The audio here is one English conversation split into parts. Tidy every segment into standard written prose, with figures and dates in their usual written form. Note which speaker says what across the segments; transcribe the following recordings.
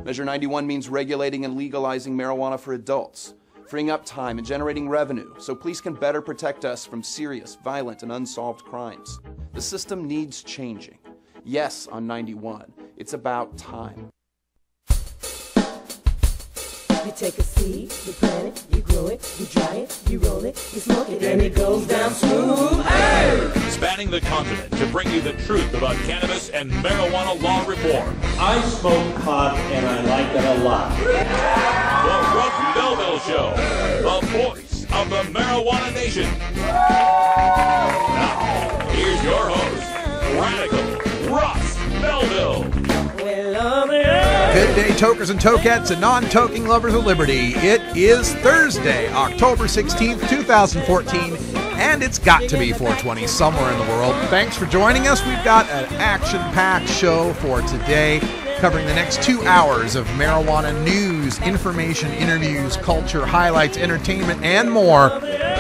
Speaker 1: Measure 91 means regulating and legalizing marijuana for adults, freeing up time and generating revenue so police can better protect us from serious, violent, and unsolved crimes. The system needs changing. Yes, on 91, it's about time.
Speaker 2: You take a seed, you plant it, you grow it, you dry it, you roll it, you smoke it, and it goes down smooth. Hey! Spanning the continent to bring you the truth about cannabis and marijuana law reform.
Speaker 3: I smoke pot and I like it a lot.
Speaker 2: The Russ Belville Show, the voice of the marijuana nation. Now, here's your host, Radical Russ Belville.
Speaker 4: Good day, tokers and tokettes and non-toking lovers of liberty. It is Thursday, October 16th, 2014, and it's got to be 420 somewhere in the world. Thanks for joining us. We've got an action-packed show for today, covering the next 2 hours of marijuana news, information, interviews, culture, highlights, entertainment, and more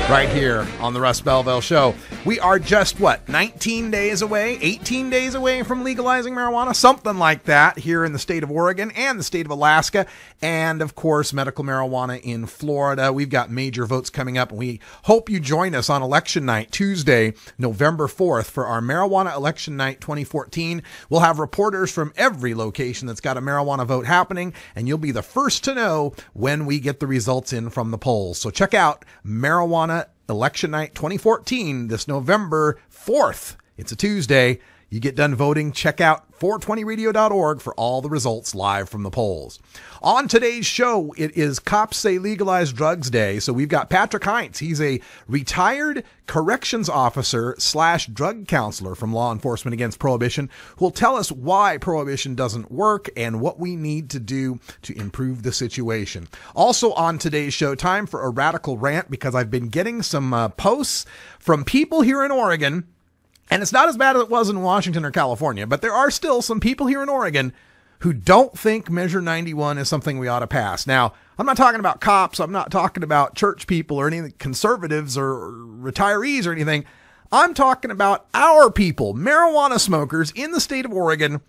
Speaker 4: right here on the Russ Belville Show. We are just, 19 days away, 18 days away from legalizing marijuana, something like that here in the state of Oregon and the state of Alaska, and, of course, medical marijuana in Florida. We've got major votes coming up, and we hope you join us on election night, Tuesday, November 4th, for our Marijuana Election Night 2014. We'll have reporters from every location that's got a marijuana vote happening, and you'll be the first to know when we get the results in from the polls. So check out Marijuana Election Night 2014 this November 4th. It's a Tuesday. You get done voting, check out 420radio.org for all the results live from the polls. On today's show, it is Cops Say Legalize Drugs Day. So we've got Patrick Heintz. He's a retired corrections officer / drug counselor from Law Enforcement Against Prohibition, who will tell us why prohibition doesn't work and what we need to do to improve the situation. Also on today's show, time for a radical rant, because I've been getting some posts from people here in Oregon. And it's not as bad as it was in Washington or California, but there are still some people here in Oregon who don't think Measure 91 is something we ought to pass. Now, I'm not talking about cops. I'm not talking about church people or any conservatives or retirees or anything. I'm talking about our people, marijuana smokers in the state of Oregon,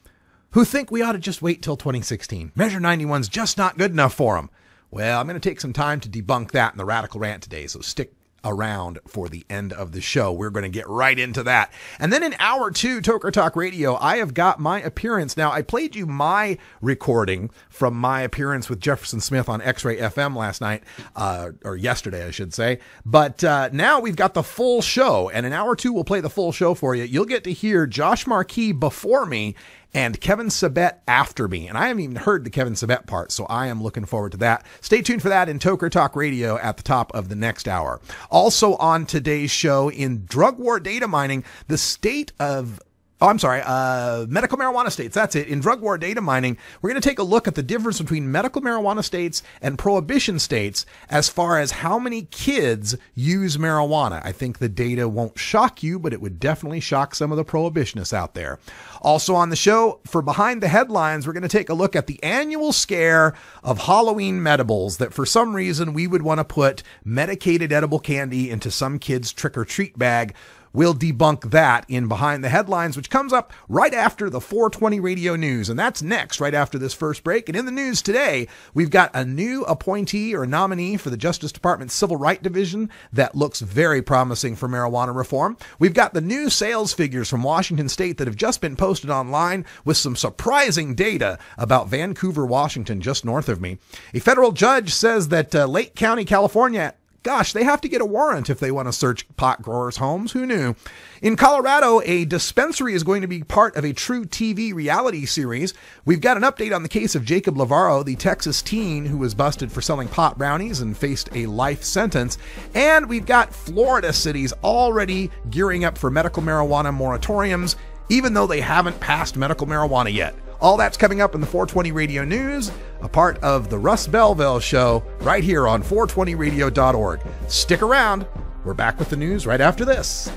Speaker 4: who think we ought to just wait till 2016. Measure 91's just not good enough for them. Well, I'm going to take some time to debunk that in the Radical Rant today, so stick around for the end of the show. We're going to get right into that. And then in hour 2, Toker Talk Radio, I have got my appearance. Now, I played you my recording from my appearance with Jefferson Smith on X-Ray FM last night, or yesterday, I should say. But now we've got the full show. And in hour 2, we'll play the full show for you. You'll get to hear Josh Marquis before me and Kevin Sabet after me. And I haven't even heard the Kevin Sabet part, so I am looking forward to that. Stay tuned for that in Toker Talk Radio at the top of the next hour. Also on today's show, in drug war data mining, the state of medical marijuana states. That's it. In drug war data mining, we're going to take a look at the difference between medical marijuana states and prohibition states as far as how many kids use marijuana. I think the data won't shock you, but it would definitely shock some of the prohibitionists out there. Also on the show, for Behind the Headlines, we're going to take a look at the annual scare of Halloween medibles, that for some reason we would want to put medicated edible candy into some kid's trick-or-treat bag. We'll debunk that in Behind the Headlines, which comes up right after the 420 radio news. And that's next, right after this first break. And in the news today, we've got a new appointee or nominee for the Justice Department's Civil Rights Division that looks very promising for marijuana reform. We've got the new sales figures from Washington State that have just been posted online with some surprising data about Vancouver, Washington, just north of me. A federal judge says that Lake County, California, gosh, they have to get a warrant if they want to search pot growers' homes. Who knew? In Colorado, a dispensary is going to be part of a true TV reality series. We've got an update on the case of Jacob Lavarro, the Texas teen who was busted for selling pot brownies and faced a life sentence. And we've got Florida cities already gearing up for medical marijuana moratoriums, even though they haven't passed medical marijuana yet. All that's coming up in the 420 Radio News, a part of the Russ Belville Show, right here on 420radio.org. Stick around. We're back with the news right after this.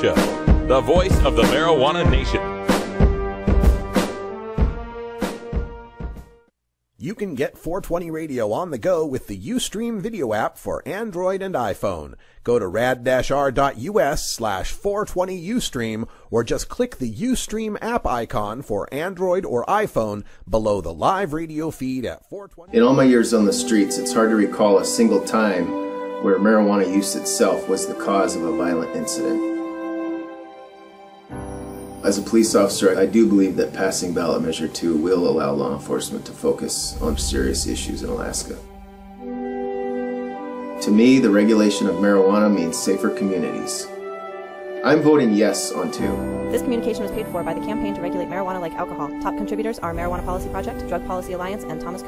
Speaker 2: Show, the voice of the marijuana nation.
Speaker 5: You can get 420 Radio on the go with the Ustream video app for Android and iPhone. Go to rad-r.us/420Ustream or just click the Ustream app icon for Android or iPhone below the live radio feed at 420.
Speaker 6: In all my years on the streets, it's hard to recall a single time where marijuana use itself was the cause of a violent incident. As a police officer, I do believe that passing ballot measure 2 will allow law enforcement to focus on serious issues in Alaska. To me, the regulation of marijuana means safer communities. I'm voting yes on 2.
Speaker 7: This communication was paid for by the Campaign to Regulate Marijuana Like Alcohol. Top contributors are Marijuana Policy Project, Drug Policy Alliance, and Thomas.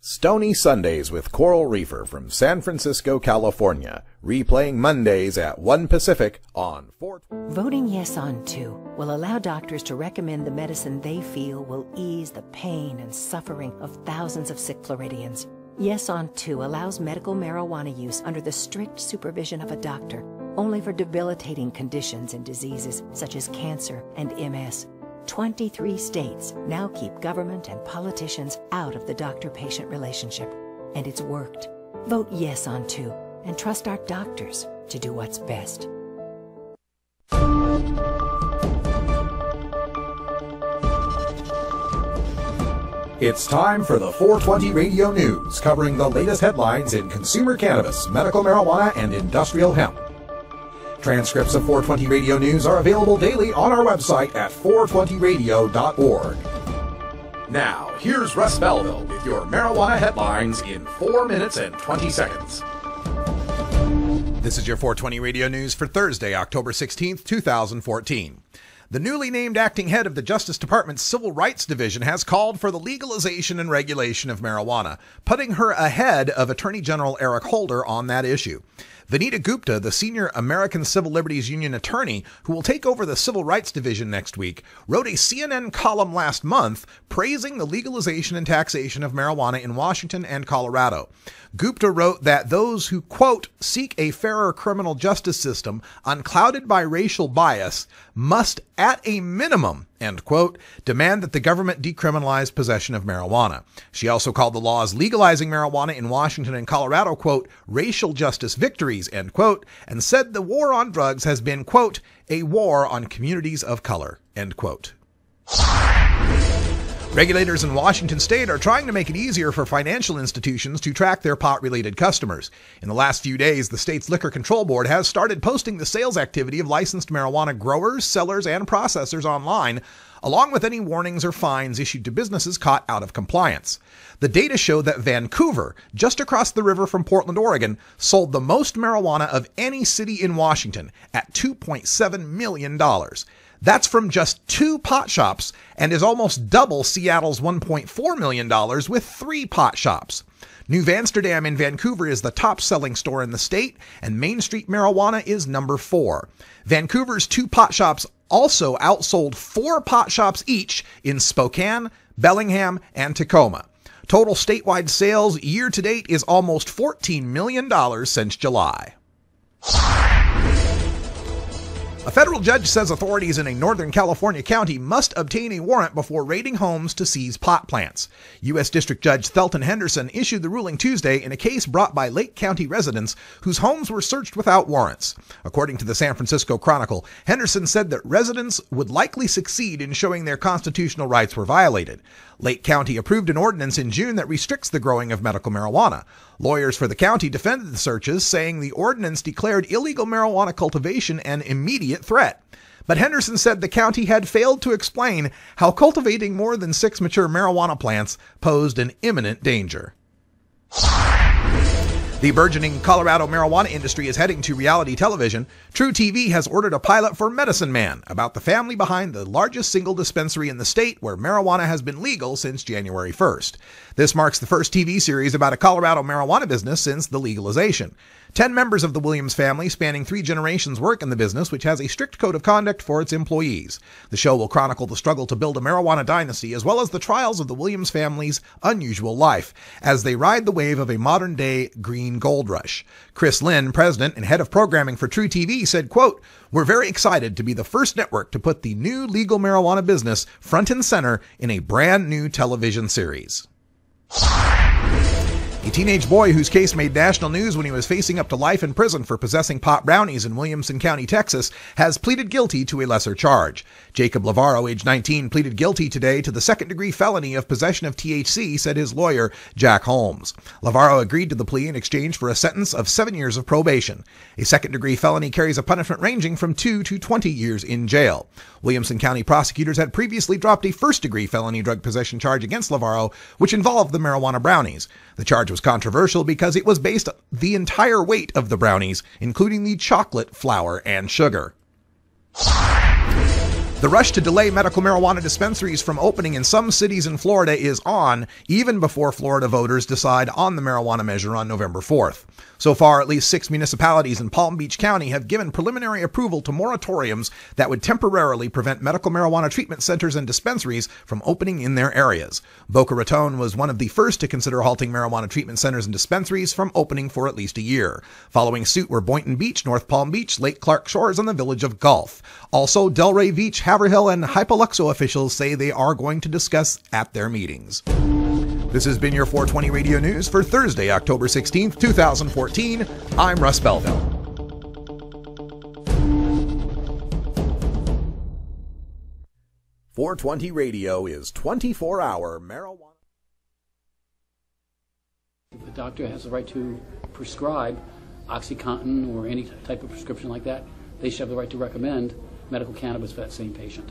Speaker 5: Stony Sundays with Coral Reefer from San Francisco, California. Replaying Mondays at 1 Pacific on 420.
Speaker 8: Voting yes on 2 will allow doctors to recommend the medicine they feel will ease the pain and suffering of thousands of sick Floridians. Yes on 2 allows medical marijuana use under the strict supervision of a doctor, only for debilitating conditions and diseases such as cancer and MS. 23 states now keep government and politicians out of the doctor-patient relationship, and it's worked. Vote yes on 2 and trust our doctors to do what's best.
Speaker 5: It's time for the 420 Radio News, covering the latest headlines in consumer cannabis, medical marijuana, and industrial hemp. Transcripts of 420 Radio News are available daily on our website at 420radio.org. Now, here's Russ Belville with your marijuana headlines in 4 minutes and 20 seconds.
Speaker 4: This is your 420 Radio News for Thursday, October 16th, 2014. The newly named acting head of the Justice Department's Civil Rights Division has called for the legalization and regulation of marijuana, putting her ahead of Attorney General Eric Holder on that issue. Vanita Gupta, the senior American Civil Liberties Union attorney who will take over the Civil Rights Division next week, wrote a CNN column last month praising the legalization and taxation of marijuana in Washington and Colorado. Gupta wrote that those who, quote, seek a fairer criminal justice system unclouded by racial bias must, at a minimum, end quote, demand that the government decriminalize possession of marijuana. She also called the laws legalizing marijuana in Washington and Colorado, quote, racial justice victories, end quote, and said the war on drugs has been, quote, a war on communities of color, end quote. Regulators in Washington state are trying to make it easier for financial institutions to track their pot-related customers. In the last few days, the state's Liquor Control Board has started posting the sales activity of licensed marijuana growers, sellers, and processors online, along with any warnings or fines issued to businesses caught out of compliance. The data show that Vancouver, just across the river from Portland, Oregon, sold the most marijuana of any city in Washington at $2.7 million. That's from just 2 pot shops and is almost double Seattle's $1.4 million with 3 pot shops. New Amsterdam in Vancouver is the top-selling store in the state, and Main Street Marijuana is number 4. Vancouver's 2 pot shops also outsold 4 pot shops each in Spokane, Bellingham, and Tacoma. Total statewide sales year-to-date is almost $14 million since July. A federal judge says authorities in a Northern California county must obtain a warrant before raiding homes to seize pot plants. U.S. District Judge Thelton Henderson issued the ruling Tuesday in a case brought by Lake County residents whose homes were searched without warrants. According to the San Francisco Chronicle, Henderson said that residents would likely succeed in showing their constitutional rights were violated. Lake County approved an ordinance in June that restricts the growing of medical marijuana. Lawyers for the county defended the searches, saying the ordinance declared illegal marijuana cultivation an immediate threat. But Henderson said the county had failed to explain how cultivating more than 6 mature marijuana plants posed an imminent danger. The burgeoning Colorado marijuana industry is heading to reality television. True TV has ordered a pilot for Medicine Man, about the family behind the largest single dispensary in the state where marijuana has been legal since January 1st. This marks the first TV series about a Colorado marijuana business since the legalization. 10 members of the Williams family spanning 3 generations work in the business, which has a strict code of conduct for its employees. The show will chronicle the struggle to build a marijuana dynasty, as well as the trials of the Williams family's unusual life, as they ride the wave of a modern-day green Halloween gold rush. Chris Lynn, president and head of programming for True TV, said, quote, "We're very excited to be the first network to put the new legal marijuana business front and center in a brand new television series." A teenage boy whose case made national news when he was facing up to life in prison for possessing pot brownies in Williamson County, Texas, has pleaded guilty to a lesser charge. Jacob Lavarro, age 19, pleaded guilty today to the second-degree felony of possession of THC, said his lawyer, Jack Holmes. Lavarro agreed to the plea in exchange for a sentence of 7 years of probation. A second-degree felony carries a punishment ranging from 2 to 20 years in jail. Williamson County prosecutors had previously dropped a first-degree felony drug possession charge against Lavarro, which involved the marijuana brownies. The charge was controversial because it was based on the entire weight of the brownies, including the chocolate, flour, and sugar. The rush to delay medical marijuana dispensaries from opening in some cities in Florida is on, even before Florida voters decide on the marijuana measure on November 4th. So far, at least 6 municipalities in Palm Beach County have given preliminary approval to moratoriums that would temporarily prevent medical marijuana treatment centers and dispensaries from opening in their areas. Boca Raton was one of the first to consider halting marijuana treatment centers and dispensaries from opening for at least a year. Following suit were Boynton Beach, North Palm Beach, Lake Clark Shores, and the village of Gulf. Also, Delray Beach, Haverhill, and Hypoluxo officials say they are going to discuss at their meetings. This has been your 420 Radio News for Thursday, October 16th, 2014. I'm Russ Belville. .420 Radio is 24-hour marijuana.
Speaker 9: The doctor has the right to prescribe OxyContin or any type of prescription like that. They should have the right to recommend medical cannabis for that same patient.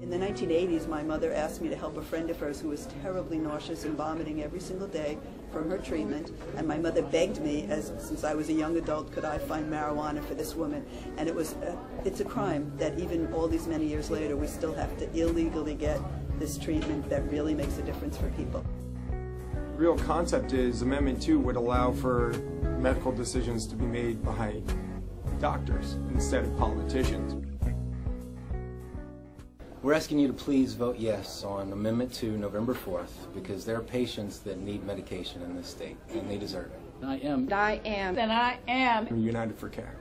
Speaker 10: In the 1980s, my mother asked me to help a friend of hers who was terribly nauseous and vomiting every single day from her treatment, and my mother begged me, since I was a young adult, could I find marijuana for this woman? And it's a crime that even all these many years later, we still have to illegally get this treatment that really makes a difference for people.
Speaker 11: The real concept is Amendment 2 would allow for medical decisions to be made by doctors instead of politicians.
Speaker 12: We're asking you to please vote yes on Amendment 2 November 4th because there are patients that need medication in this state and they deserve it.
Speaker 9: I am.
Speaker 13: And I am. And I am.
Speaker 11: United for Care.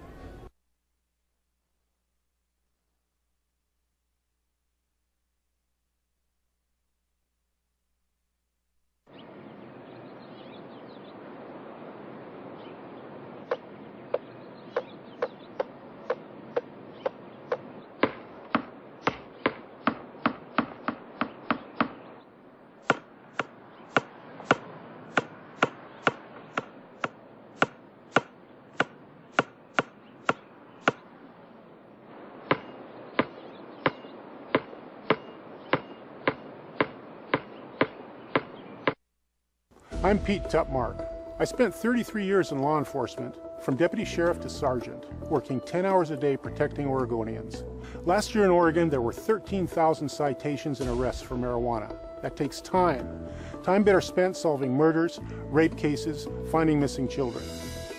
Speaker 14: I'm Pete Tupmark. I spent 33 years in law enforcement, from deputy sheriff to sergeant, working 10 hours a day protecting Oregonians. Last year in Oregon, there were 13,000 citations and arrests for marijuana. That takes time. Time better spent solving murders, rape cases, finding missing children.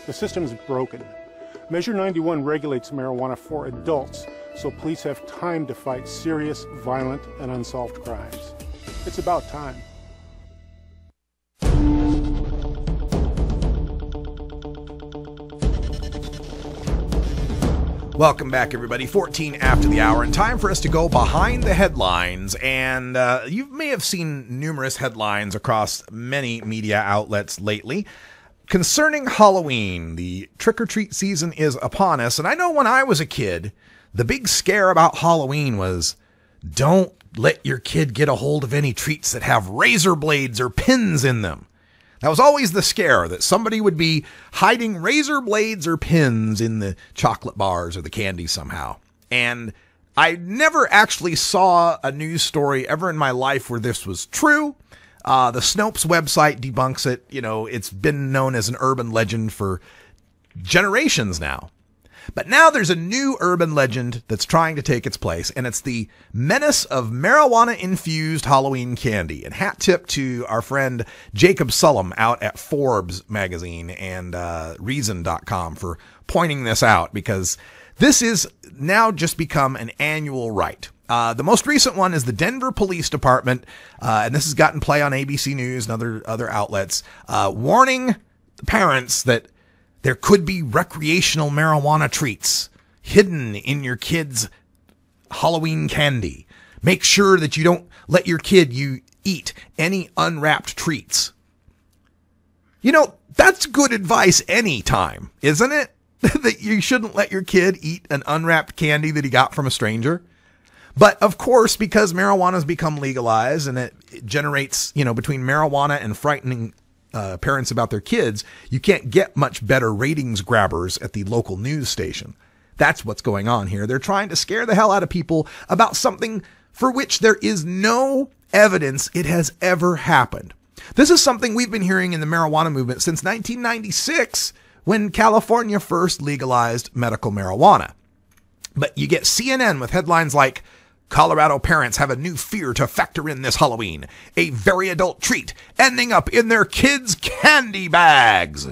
Speaker 14: The system is broken. Measure 91 regulates marijuana for adults, so police have time to fight serious, violent, and unsolved crimes. It's about time.
Speaker 4: Welcome back, everybody. 14 after the hour, and time for us to go behind the headlines. And you may have seen numerous headlines across many media outlets lately concerning Halloween. The trick-or-treat season is upon us. And I know when I was a kid, the big scare about Halloween was don't let your kid get a hold of any treats that have razor blades or pins in them. That was always the scare, that somebody would be hiding razor blades or pins in the chocolate bars or the candy somehow. And I never actually saw a news story ever in my life where this was true. The Snopes website debunks it. You know, it's been known as an urban legend for generations now. But now there's a new urban legend that's trying to take its place, and it's the menace of marijuana-infused Halloween candy. And hat tip to our friend Jacob Sullum out at Forbes magazine and Reason.com for pointing this out, because this is now just become an annual rite. The most recent one is the Denver Police Department, and this has gotten play on ABC News and other outlets, warning parents that there could be recreational marijuana treats hidden in your kid's Halloween candy. Make sure that you don't let your kid eat any unwrapped treats. You know, that's good advice anytime, isn't it? That you shouldn't let your kid eat an unwrapped candy that he got from a stranger. But of course, because marijuana has become legalized and it generates, between marijuana and frightening parents about their kids, you can't get much better ratings grabbers at the local news station. That's what's going on here. They're trying to scare the hell out of people about something for which there is no evidence it has ever happened. This is something we've been hearing in the marijuana movement since 1996, when California first legalized medical marijuana. But you get CNN with headlines like, Colorado parents have a new fear to factor in this Halloween. A very adult treat ending up in their kids' candy bags.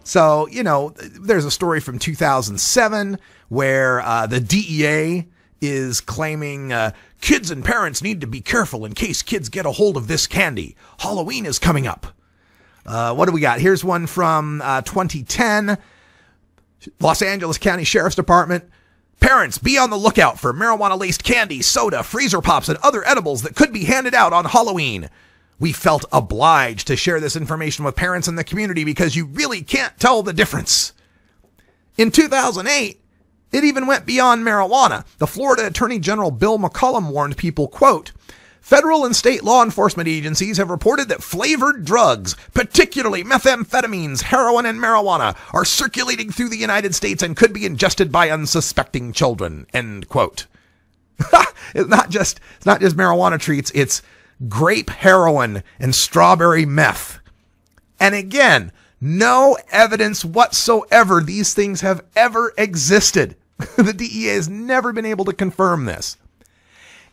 Speaker 4: So, there's a story from 2007 where the DEA is claiming kids and parents need to be careful in case kids get a hold of this candy. Halloween is coming up. What do we got? Here's one from 2010. Los Angeles County Sheriff's Department. Parents, be on the lookout for marijuana-laced candy, soda, freezer pops, and other edibles that could be handed out on Halloween. We felt obliged to share this information with parents in the community because you really can't tell the difference. In 2008, it even went beyond marijuana. The Florida Attorney General Bill McCollum warned people, quote, federal and state law enforcement agencies have reported that flavored drugs, particularly methamphetamines, heroin, and marijuana, are circulating through the United States and could be ingested by unsuspecting children, end quote. It's not just marijuana treats, it's grape heroin and strawberry meth. And again, no evidence whatsoever these things have ever existed. The DEA has never been able to confirm this.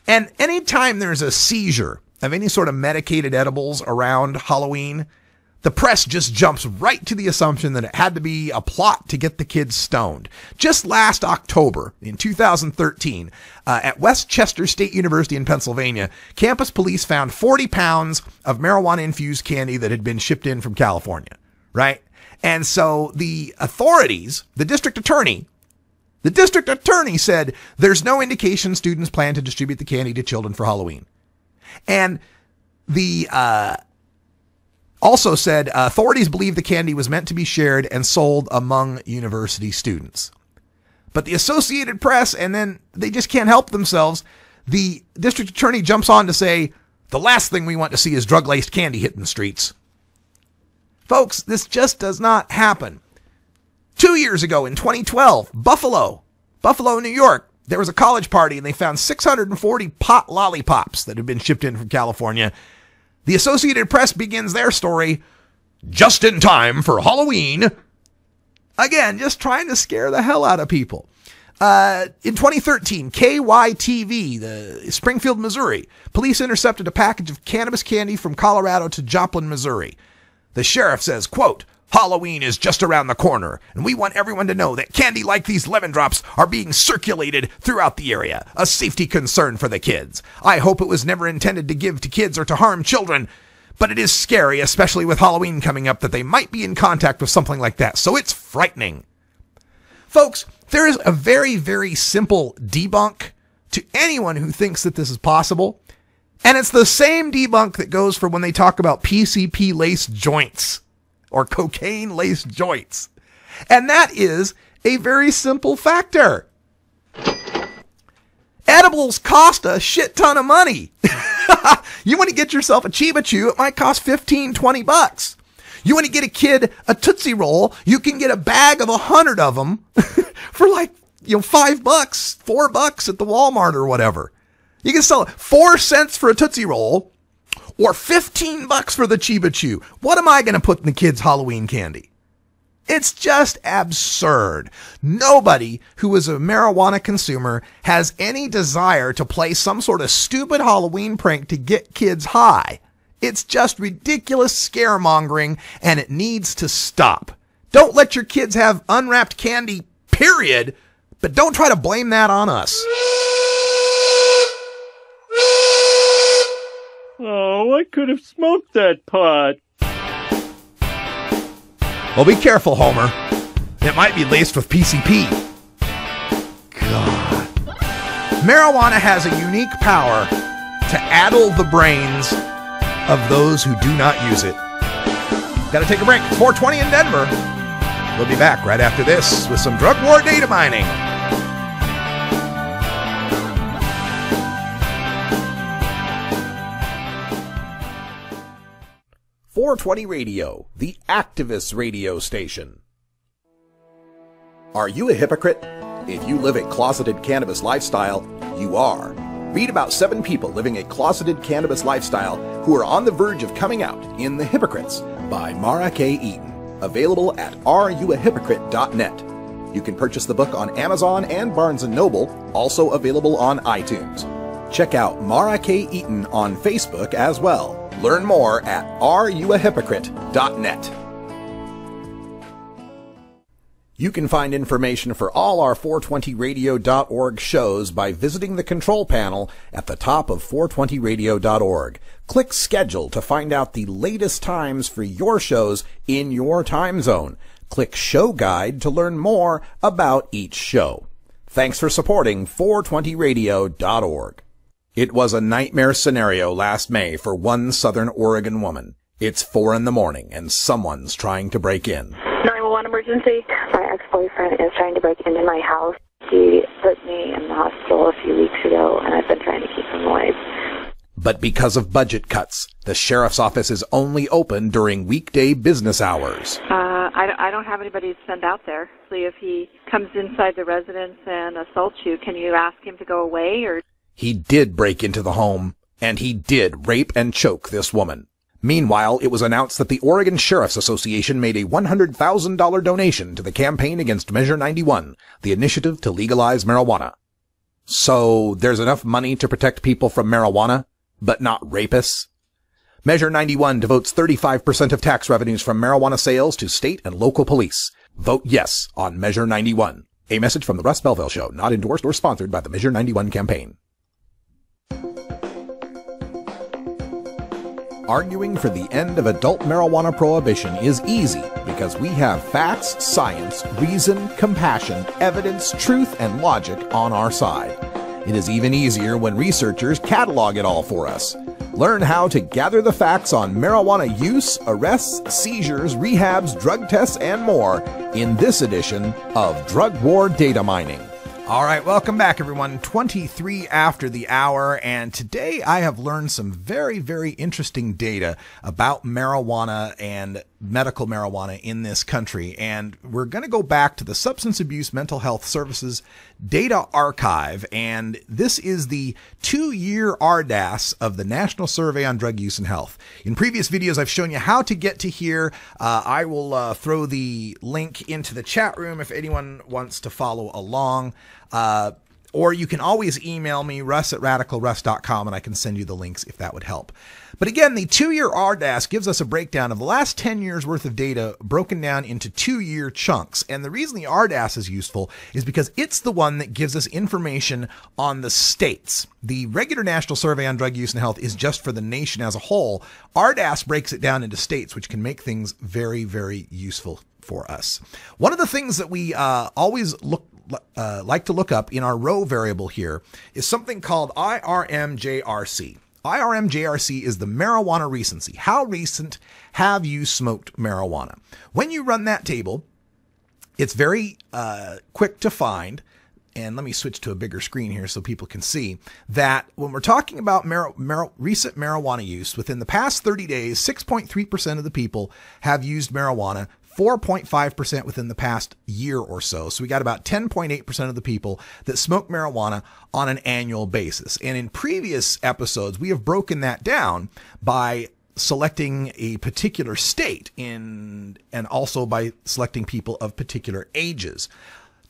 Speaker 4: And anytime there's a seizure of any sort of medicated edibles around Halloween, the press just jumps right to the assumption that it had to be a plot to get the kids stoned. Just last October, in 2013, at Westchester State University in Pennsylvania, campus police found 40 pounds of marijuana-infused candy that had been shipped in from California, right? And so the authorities, the district attorney said there's no indication students plan to distribute the candy to children for Halloween. And the also said authorities believe the candy was meant to be shared and sold among university students. But the Associated Press, and then they just can't help themselves, the district attorney jumps on to say, the last thing we want to see is drug-laced candy hitting the streets. Folks, this just does not happen. 2 years ago, in 2012, Buffalo, New York, there was a college party and they found 640 pot lollipops that had been shipped in from California. The Associated Press begins their story, just in time for Halloween. Again, just trying to scare the hell out of people. In 2013, KYTV, the Springfield, Missouri, police intercepted a package of cannabis candy from Colorado to Joplin, Missouri. The sheriff says, quote, Halloween is just around the corner, and we want everyone to know that candy like these lemon drops are being circulated throughout the area, a safety concern for the kids. I hope it was never intended to give to kids or to harm children, but it is scary, especially with Halloween coming up, that they might be in contact with something like that, so it's frightening. Folks, there is a very, very simple debunk to anyone who thinks that this is possible, and it's the same debunk that goes for when they talk about PCP-laced joints. Or cocaine-laced joints. And that is a very simple factor. Edibles cost a shit ton of money. You want to get yourself a Chiba Chew, it might cost $15-20. You want to get a kid a Tootsie Roll, you can get a bag of 100 of them for like, $5, $4 at the Walmart or whatever. You can sell 4 cents for a Tootsie Roll, or $15 for the Chiba Chew. What am I going to put in the kids' Halloween candy? It's just absurd. Nobody who is a marijuana consumer has any desire to play some sort of stupid Halloween prank to get kids high. It's just ridiculous scaremongering, and it needs to stop. Don't let your kids have unwrapped candy, period, But don't try to blame that on us.
Speaker 3: Oh, I could have smoked that pot.
Speaker 4: Well, be careful, Homer. It might be laced with PCP. God. Marijuana has a unique power to addle the brains of those who do not use it. Gotta take a break. It's 4:20 in Denver. We'll be back right after this with some drug war data mining.
Speaker 5: .420 Radio, the activist radio station. Are you a hypocrite? If you live a closeted cannabis lifestyle, you are. Read about 7 people living a closeted cannabis lifestyle who are on the verge of coming out in The Hypocrites by Mara K. Eaton. Available at areyouahypocrite.net. You can purchase the book on Amazon and Barnes & Noble, also available on iTunes. Check out Mara K. Eaton on Facebook as well. Learn more at areyouahypocrite.net. You can find information for all our 420radio.org shows by visiting the control panel at the top of 420radio.org. Click Schedule to find out the latest times for your shows in your time zone. Click Show Guide to learn more about each show. Thanks for supporting 420radio.org. It was a nightmare scenario last May for one Southern Oregon woman. It's 4 a.m. and someone's trying to break in.
Speaker 15: 911 emergency. My ex-boyfriend is trying to break into my house. He put me in the hospital a few weeks ago, and I've been trying to keep him away.
Speaker 5: But because of budget cuts, the sheriff's office is only open during weekday business hours.
Speaker 15: I don't have anybody to send out there. So if he comes inside the residence and assaults you, can you ask him to go away? Or
Speaker 5: he did break into the home, and he did rape and choke this woman. Meanwhile, it was announced that the Oregon Sheriff's Association made a $100,000 donation to the campaign against Measure 91, the initiative to legalize marijuana. So there's enough money to protect people from marijuana, but not rapists? Measure 91 devotes 35% of tax revenues from marijuana sales to state and local police. Vote yes on Measure 91. A message from the Russ Belville Show, not endorsed or sponsored by the Measure 91 campaign. Arguing for the end of adult marijuana prohibition is easy because we have facts, science, reason, compassion, evidence, truth, and logic on our side. It is even easier when researchers catalog it all for us. Learn how to gather the facts on marijuana use, arrests, seizures, rehabs, drug tests, and more in this edition of Drug War Data Mining.
Speaker 4: All right, welcome back, everyone. 23 after the hour, and today I have learned some very, very interesting data about marijuana and medical marijuana in this country, and we're going to go back to the Substance Abuse Mental Health Services Data Archive, and this is the 2-year RDAS of the National Survey on Drug Use and Health. In previous videos, I've shown you how to get to here. I will throw the link into the chat room if anyone wants to follow along. Or you can always email me, russ@radicalruss.com, and I can send you the links if that would help. But again, the 2-year RDAS gives us a breakdown of the last 10 years worth of data broken down into 2-year chunks. And the reason the RDAS is useful is because it's the one that gives us information on the states. The regular National Survey on Drug Use and Health is just for the nation as a whole. RDAS breaks it down into states, which can make things very, very useful for us. One of the things that we always like to look up in our row variable here is something called IRMJRC. IRMJRC is the marijuana recency. How recent have you smoked marijuana? When you run that table, it's very quick to find. And let me switch to a bigger screen here so people can see that when we're talking about recent marijuana use, within the past 30 days, 6.3% of the people have used marijuana, 4.5% within the past year or so. So we got about 10.8% of the people that smoke marijuana on an annual basis. And in previous episodes, we have broken that down by selecting a particular state and also by selecting people of particular ages.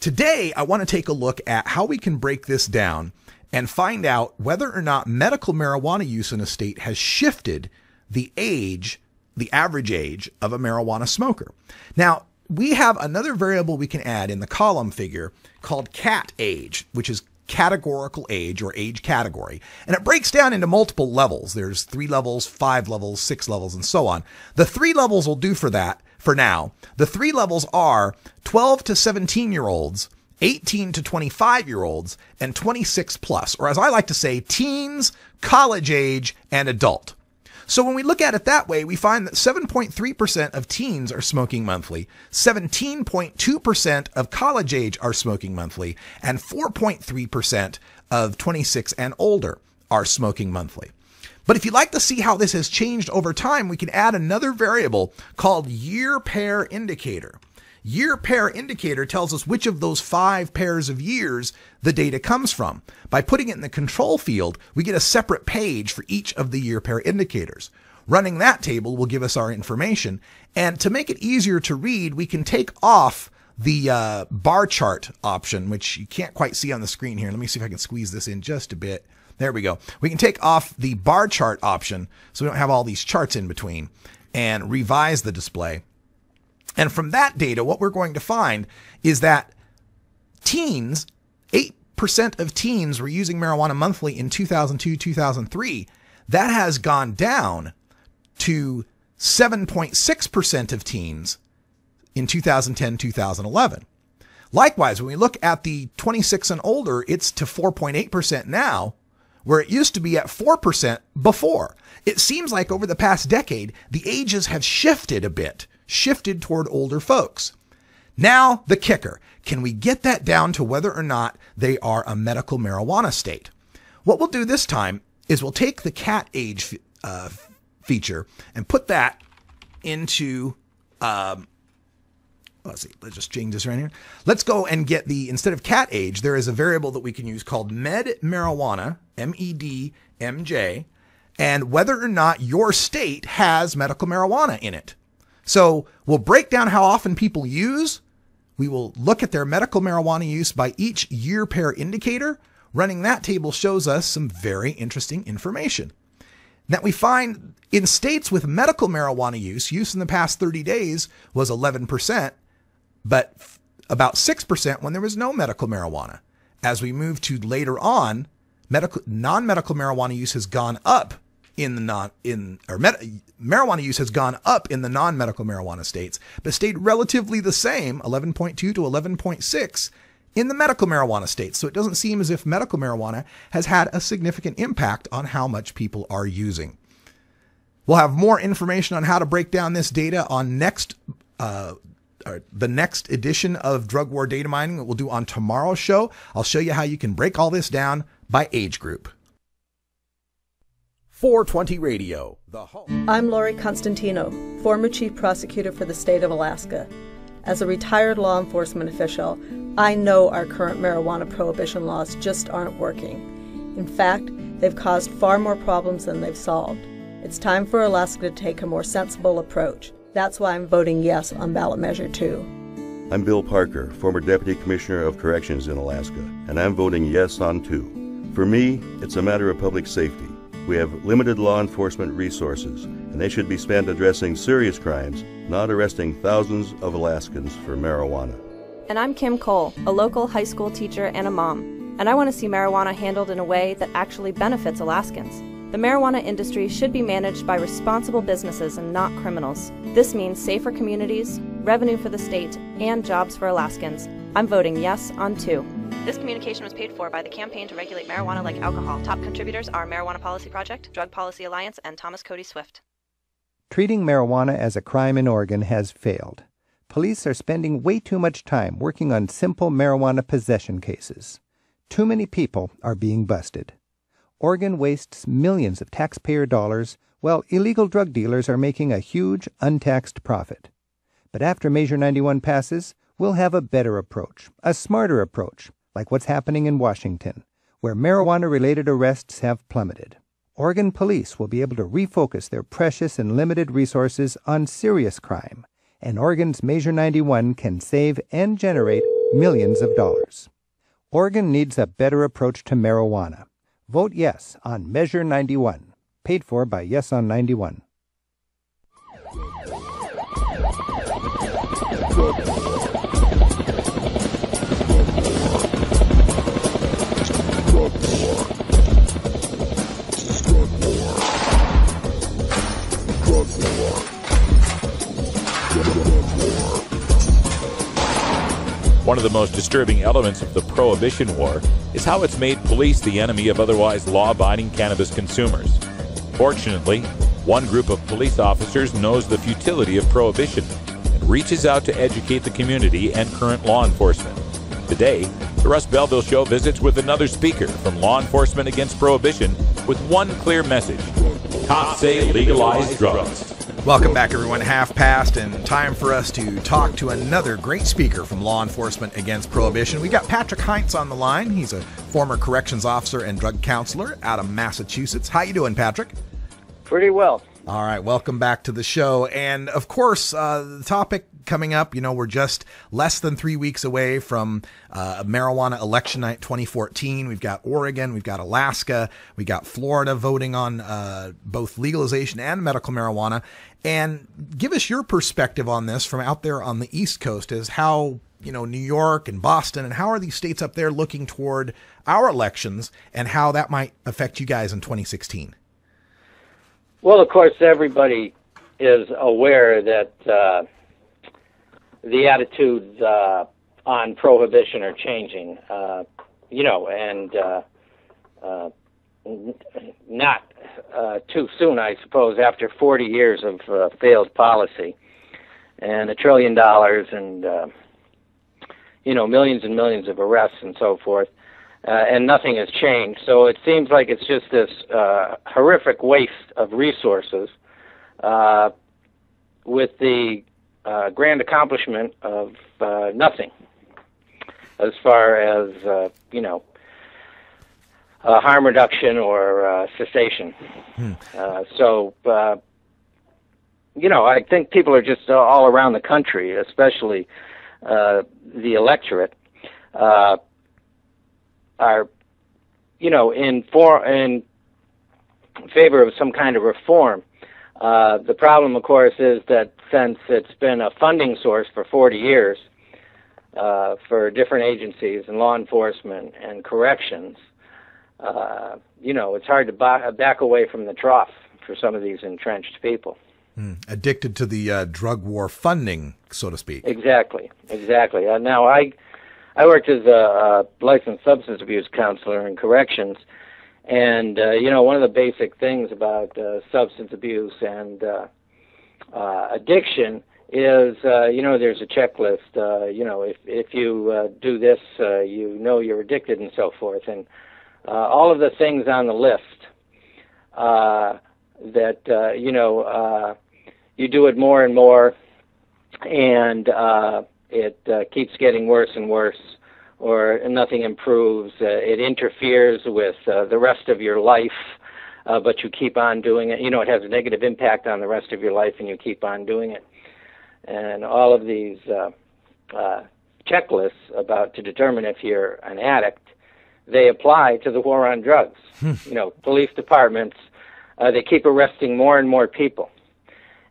Speaker 4: Today, I want to take a look at how we can break this down and find out whether or not medical marijuana use in a state has shifted the average age of a marijuana smoker. Now, we have another variable we can add in the column figure called cat age, which is categorical age or age category. And it breaks down into multiple levels. There's 3 levels, 5 levels, 6 levels, and so on. The 3 levels will do for that for now. The 3 levels are 12 to 17-year-olds, 18 to 25-year-olds, and 26 plus, or as I like to say, teens, college age, and adult. So when we look at it that way, we find that 7.3% of teens are smoking monthly, 17.2% of college age are smoking monthly, and 4.3% of 26 and older are smoking monthly. But if you'd like to see how this has changed over time, we can add another variable called year pair indicator. Year pair indicator tells us which of those 5 pairs of years the data comes from. By putting it in the control field, we get a separate page for each of the year pair indicators. Running that table will give us our information. And to make it easier to read, we can take off the bar chart option, which you can't quite see on the screen here. Let me see if I can squeeze this in just a bit. There we go. We can take off the bar chart option so we don't have all these charts in between and revise the display. And from that data, what we're going to find is that teens, 8% of teens were using marijuana monthly in 2002, 2003. That has gone down to 7.6% of teens in 2010, 2011. Likewise, when we look at the 26 and older, it's to 4.8% now, where it used to be at 4% before. It seems like over the past decade, the ages have shifted a bit. Shifted toward older folks. Now, the kicker. Can we get that down to whether or not they are a medical marijuana state? What we'll do this time is we'll take the cat age feature and put that into, let's see, let's just change this right here. Let's go and get instead of cat age, there is a variable that we can use called med marijuana, MED-MJ, and whether or not your state has medical marijuana in it. So we'll break down how often people use. We will look at their medical marijuana use by each year pair indicator. Running that table shows us some very interesting information. That we find in states with medical marijuana use in the past 30 days was 11%, but about 6% when there was no medical marijuana. As we move to later on, non-medical marijuana use has gone up marijuana use has gone up in the non-medical marijuana states, but stayed relatively the same, 11.2 to 11.6, in the medical marijuana states. So it doesn't seem as if medical marijuana has had a significant impact on how much people are using. We'll have more information on how to break down this data on the next edition of Drug War Data Mining that we'll do on tomorrow's show. I'll show you how you can break all this down by age group.
Speaker 5: 420 Radio, the home.
Speaker 16: I'm Lori Constantino, former chief prosecutor for the state of Alaska. As a retired law enforcement official, I know our current marijuana prohibition laws just aren't working. In fact, they've caused far more problems than they've solved. It's time for Alaska to take a more sensible approach. That's why I'm voting yes on ballot measure 2.
Speaker 17: I'm Bill Parker, former Deputy Commissioner of Corrections in Alaska, and I'm voting yes on 2. For me, it's a matter of public safety. We have limited law enforcement resources, and they should be spent addressing serious crimes, not arresting thousands of Alaskans for marijuana.
Speaker 7: And I'm Kim Cole, a local high school teacher and a mom, and I want to see marijuana handled in a way that actually benefits Alaskans. The marijuana industry should be managed by responsible businesses and not criminals. This means safer communities, revenue for the state, and jobs for Alaskans. I'm voting yes on 2. This communication was paid for by the Campaign to Regulate Marijuana Like Alcohol. Top contributors are Marijuana Policy Project, Drug Policy Alliance, and Thomas Cody Swift.
Speaker 18: Treating marijuana as a crime in Oregon has failed. Police are spending way too much time working on simple marijuana possession cases. Too many people are being busted. Oregon wastes millions of taxpayer dollars, while illegal drug dealers are making a huge, untaxed profit. But after Measure 91 passes, we'll have a better approach, a smarter approach, like what's happening in Washington, where marijuana-related arrests have plummeted. Oregon police will be able to refocus their precious and limited resources on serious crime, and Oregon's Measure 91 can save and generate millions of dollars. Oregon needs a better approach to marijuana. Vote yes on Measure 91, paid for by Yes on 91.
Speaker 2: One of the most disturbing elements of the Prohibition War is how it's made police the enemy of otherwise law-abiding cannabis consumers. Fortunately, one group of police officers knows the futility of prohibition and reaches out to educate the community and current law enforcement. Today, the Russ Belville Show visits with another speaker from Law Enforcement Against Prohibition with one clear message: cops say legalize drugs.
Speaker 4: Welcome back, everyone. Half past, and time for us to talk to another great speaker from Law Enforcement Against Prohibition. We got Patrick Heintz on the line. He's a former corrections officer and drug counselor out of Massachusetts. How you doing, Patrick?
Speaker 19: Pretty well.
Speaker 4: All right, welcome back to the show. And of course, the topic coming up, we're just less than 3 weeks away from marijuana election night 2014. We've got Oregon, we've got Alaska, we got Florida voting on both legalization and medical marijuana. And give us your perspective on this from out there on the East Coast, as how, New York and Boston, and how are these states up there looking toward our elections and how that might affect you guys in 2016?
Speaker 19: Well, of course, everybody is aware that the attitudes on prohibition are changing, and not too soon, I suppose, after 40 years of failed policy and $1 trillion and, millions and millions of arrests and so forth. And nothing has changed. So it seems like it's just this horrific waste of resources with the grand accomplishment of nothing as far as, harm reduction or cessation. I think people are just all around the country, especially the electorate, are, in favor of some kind of reform. The problem, of course, is that since it's been a funding source for 40 years for different agencies and law enforcement and corrections, it's hard to back away from the trough for some of these entrenched people.
Speaker 4: Addicted to the drug war funding, so to speak.
Speaker 19: Exactly. Now, I worked as a licensed substance abuse counselor in corrections, and, one of the basic things about substance abuse and addiction is, there's a checklist. If you do this, you're addicted and so forth. And all of the things on the list that, you do it more and more, and it keeps getting worse and worse, or nothing improves. It interferes with the rest of your life, but you keep on doing it. It has a negative impact on the rest of your life, and you keep on doing it. And all of these checklists to determine if you're an addict, they apply to the war on drugs. Police departments, they keep arresting more and more people.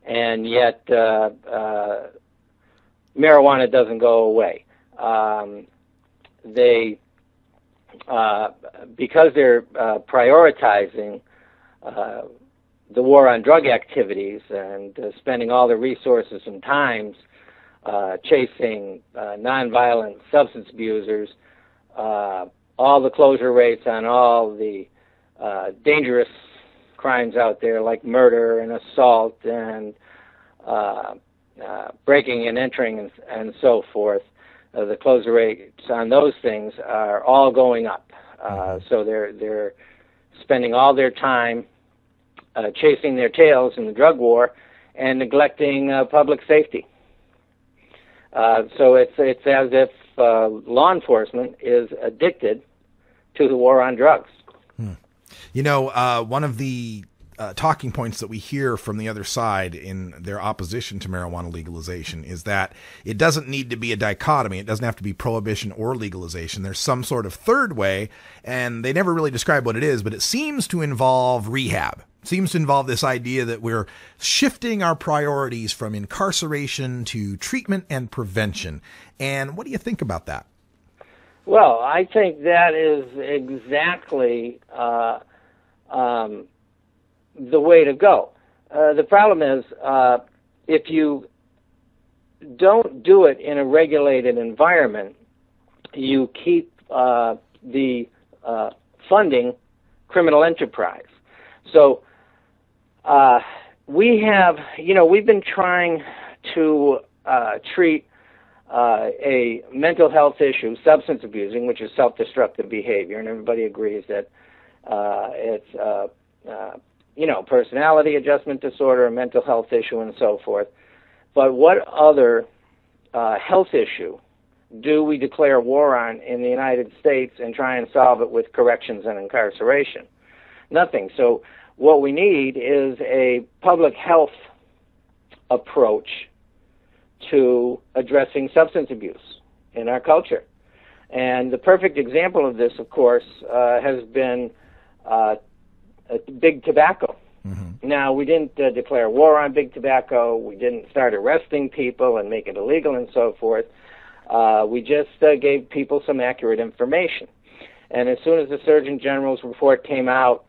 Speaker 19: And yet marijuana doesn't go away. Because they're prioritizing the war on drug activities and spending all the resources and times chasing nonviolent substance abusers, all the closure rates on all the dangerous crimes out there like murder and assault and breaking and entering and so forth, the closure rates on those things are all going up. So they're spending all their time chasing their tails in the drug war and neglecting public safety. So it's as if law enforcement is addicted to the war on drugs.
Speaker 4: One of the talking points that we hear from the other side in their opposition to marijuana legalization is that it doesn't need to be a dichotomy. It doesn't have to be prohibition or legalization. There's some sort of third way, and they never really describe what it is, but it seems to involve rehab. seems to involve this idea that we're shifting our priorities from incarceration to treatment and prevention. And what do you think about that?
Speaker 19: Well, I think that is exactly the way to go. The problem is if you don't do it in a regulated environment, you keep the funding criminal enterprise. So we've been trying to treat a mental health issue, substance abusing, which is self-destructive behavior, and everybody agrees that it's personality adjustment disorder, a mental health issue, and so forth. But what other health issue do we declare war on in the United States and try and solve it with corrections and incarceration? Nothing. So what we need is a public health approach to addressing substance abuse in our culture. And the perfect example of this, of course, has been big tobacco. Mm-hmm. Now, we didn't declare war on big tobacco. We didn't start arresting people and make it illegal and so forth. We just gave people some accurate information. And as soon as the Surgeon General's report came out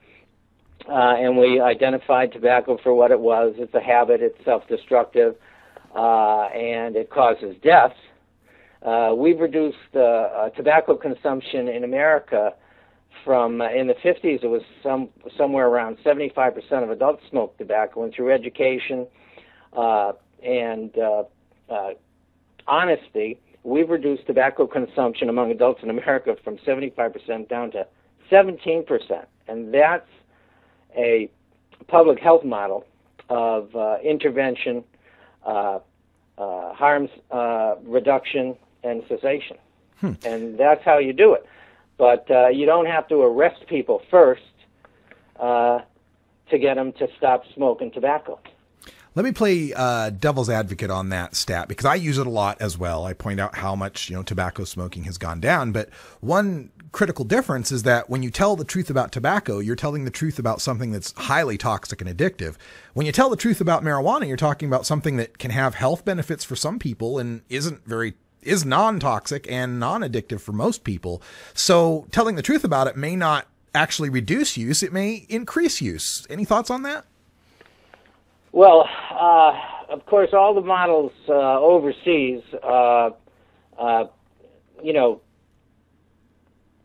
Speaker 19: and we identified tobacco for what it was, it's a habit, it's self-destructive, and it causes deaths, we've reduced tobacco consumption in America from, in the 50s, it was somewhere around 75% of adults smoked tobacco, and through education and honesty, we've reduced tobacco consumption among adults in America from 75% down to 17%. And that's a public health model of intervention, harms reduction, and cessation. And that's how you do it. But you don't have to arrest people first to get them to stop smoking tobacco.
Speaker 4: Let me play devil's advocate on that stat, because I use it a lot as well. I point out how much, tobacco smoking has gone down. But one critical difference is that when you tell the truth about tobacco, you're telling the truth about something that's highly toxic and addictive. When you tell the truth about marijuana, you're talking about something that can have health benefits for some people and is non-toxic and non-addictive for most people. So telling the truth about it may not actually reduce use. It may increase use. Any thoughts on that?
Speaker 19: Well, of course, all the models overseas,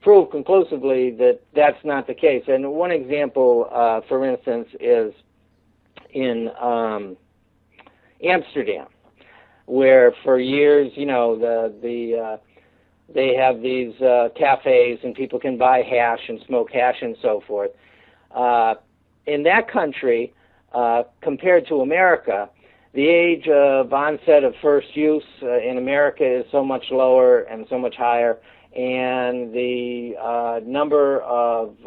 Speaker 19: prove conclusively that that's not the case. And one example, for instance, is in Amsterdam, where for years, they have these cafes and people can buy hash and smoke hash and so forth. In that country, compared to America, the age of onset of first use in America is so much lower and so much higher, and the number of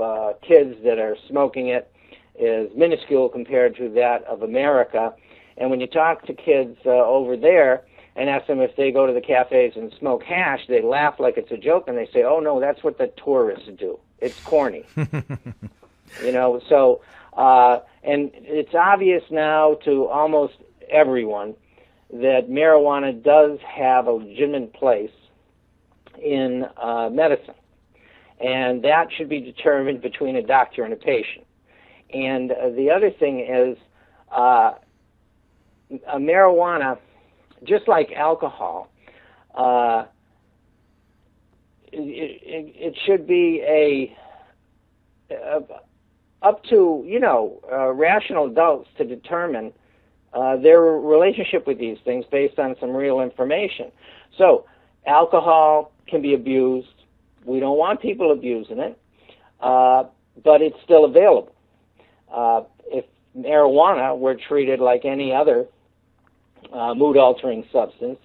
Speaker 19: kids that are smoking it is minuscule compared to that of America. And when you talk to kids over there and ask them if they go to the cafes and smoke hash, they laugh like it's a joke, and they say, "Oh, no, that's what the tourists do. It's corny." And it's obvious now to almost everyone that marijuana does have a legitimate place in medicine. And that should be determined between a doctor and a patient. And the other thing is marijuana, just like alcohol, it should be up to, rational adults to determine their relationship with these things based on some real information. So alcohol can be abused. We don't want people abusing it, but it's still available. If marijuana were treated like any other mood-altering substance,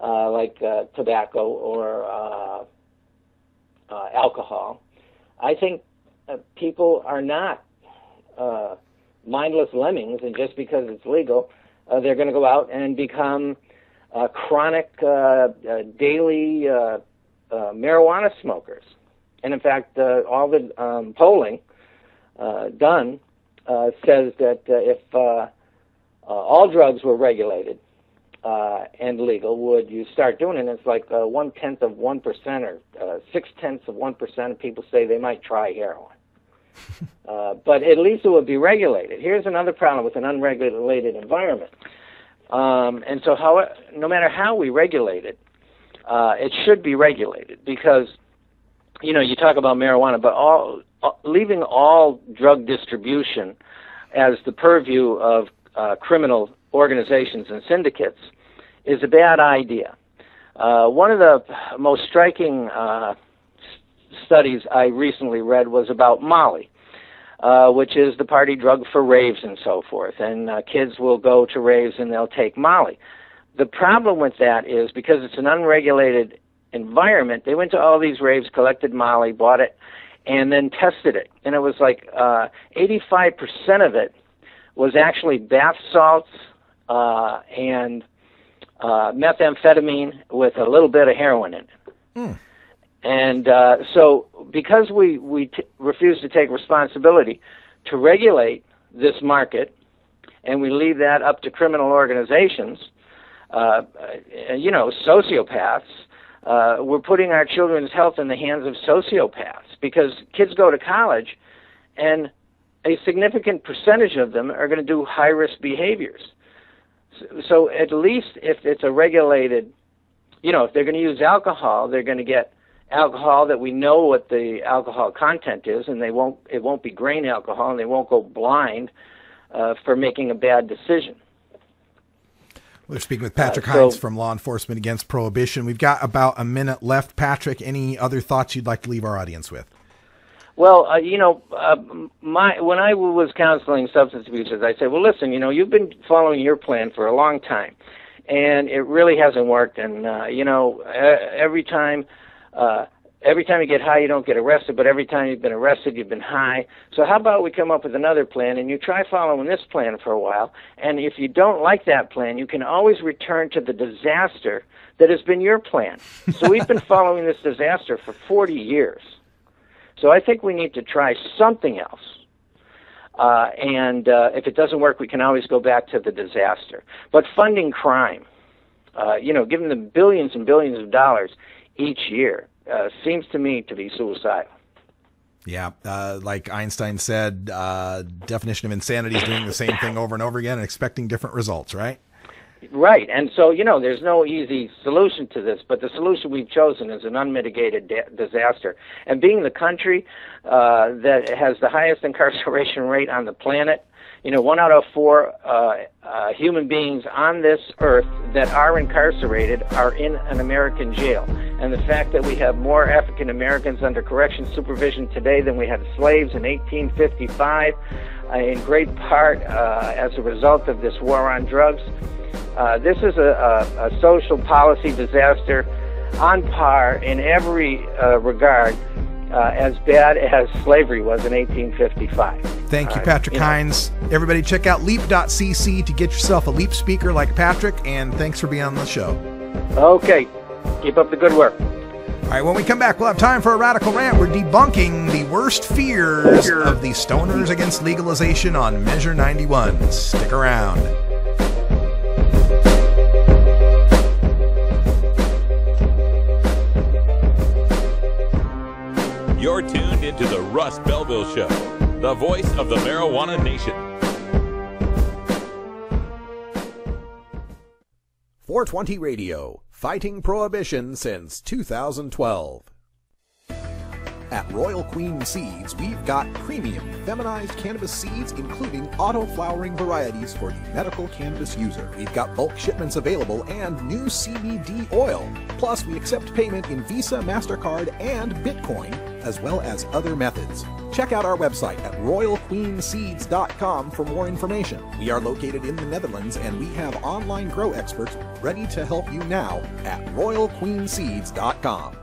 Speaker 19: like tobacco or alcohol, I think people are not mindless lemmings, and just because it's legal, they're going to go out and become chronic, daily marijuana smokers. And in fact, all the polling done says that if all drugs were regulated and legal, would you start doing it? And it's like 1/10 of 1% or 6/10 of 1% of people say they might try heroin. But at least it would be regulated. Here's another problem with an unregulated environment. And so no matter how we regulate it, it should be regulated because, you talk about marijuana, but leaving all drug distribution as the purview of criminal organizations and syndicates is a bad idea. One of the most striking studies I recently read was about Molly, which is the party drug for raves and so forth. And kids will go to raves and they'll take Molly. The problem with that is because it's an unregulated environment, they went to all these raves, collected Molly, bought it, and then tested it. And it was like 85% of it was actually bath salts and methamphetamine with a little bit of heroin in it. Mm. And so because we refuse to take responsibility to regulate this market, and we leave that up to criminal organizations, sociopaths, we're putting our children's health in the hands of sociopaths because kids go to college and a significant percentage of them are going to do high-risk behaviors. So at least if it's a regulated, if they're going to use alcohol, they're going to get alcohol that we know what the alcohol content is, and it won't be grain alcohol, and they won't go blind for making a bad decision.
Speaker 4: We're speaking with Patrick Heintz from Law Enforcement Against Prohibition. We've got about a minute left. Patrick, any other thoughts you'd like to leave our audience with?
Speaker 19: Well, when I was counseling substance abusers, I said, well, listen, you've been following your plan for a long time, and it really hasn't worked. And, every time you get high, you don't get arrested, but every time you've been arrested, you've been high. So how about we come up with another plan, and you try following this plan for a while, and if you don't like that plan, you can always return to the disaster that has been your plan. So we've been following this disaster for 40 years. So I think we need to try something else. And if it doesn't work, we can always go back to the disaster. But funding crime, giving them billions and billions of dollars each year, seems to me to be suicidal.
Speaker 4: Yeah, like Einstein said, definition of insanity is doing the same thing over and over again and expecting different results, right?
Speaker 19: Right, and so, there's no easy solution to this, but the solution we've chosen is an unmitigated disaster. And being the country that has the highest incarceration rate on the planet, 1 out of 4 human beings on this earth that are incarcerated are in an American jail. And the fact that we have more African Americans under correction supervision today than we had slaves in 1855, in great part as a result of this war on drugs, this is a social policy disaster on par in every regard as bad as slavery was in 1855.
Speaker 4: Thank you, Patrick Heintz. Everybody check out leap.cc to get yourself a Leap speaker like Patrick, and thanks for being on the show.
Speaker 19: Okay. Keep up the good work.
Speaker 4: All right, when we come back, we'll have time for a radical rant. We're debunking the worst fears of the Stoners Against Legalization on Measure 91. Stick around.
Speaker 2: You're tuned into the Russ Belville Show, the voice of the marijuana nation.
Speaker 5: 420 Radio, fighting prohibition since 2012. At Royal Queen Seeds, we've got premium feminized cannabis seeds, including auto-flowering varieties for the medical cannabis user. We've got bulk shipments available and new CBD oil. Plus, we accept payment in Visa, MasterCard, and Bitcoin, as well as other methods. Check out our website at royalqueenseeds.com for more information. We are located in the Netherlands, and we have online grow experts ready to help you now at royalqueenseeds.com.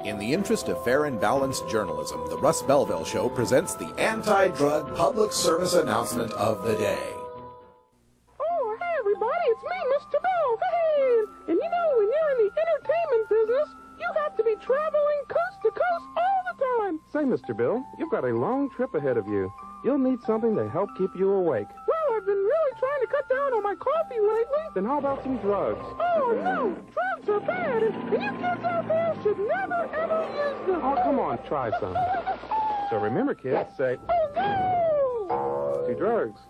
Speaker 5: In the interest of fair and balanced journalism, the Russ Belville Show presents the anti-drug public service announcement of the day.
Speaker 20: Oh, hey everybody, it's me, Mr. Belville. Hey, and when you're in the entertainment business, you have to be traveling coast to
Speaker 21: Mr. Bill, you've got a long trip ahead of you. You'll need something to help keep you awake.
Speaker 20: Well, I've been really trying to cut down on my coffee lately.
Speaker 21: Then how about some drugs?
Speaker 20: Oh, no. Drugs are bad, and you kids out there should never, ever use them.
Speaker 21: Oh, come on, try some. So remember, kids, say,
Speaker 20: oh, no!
Speaker 21: to drugs.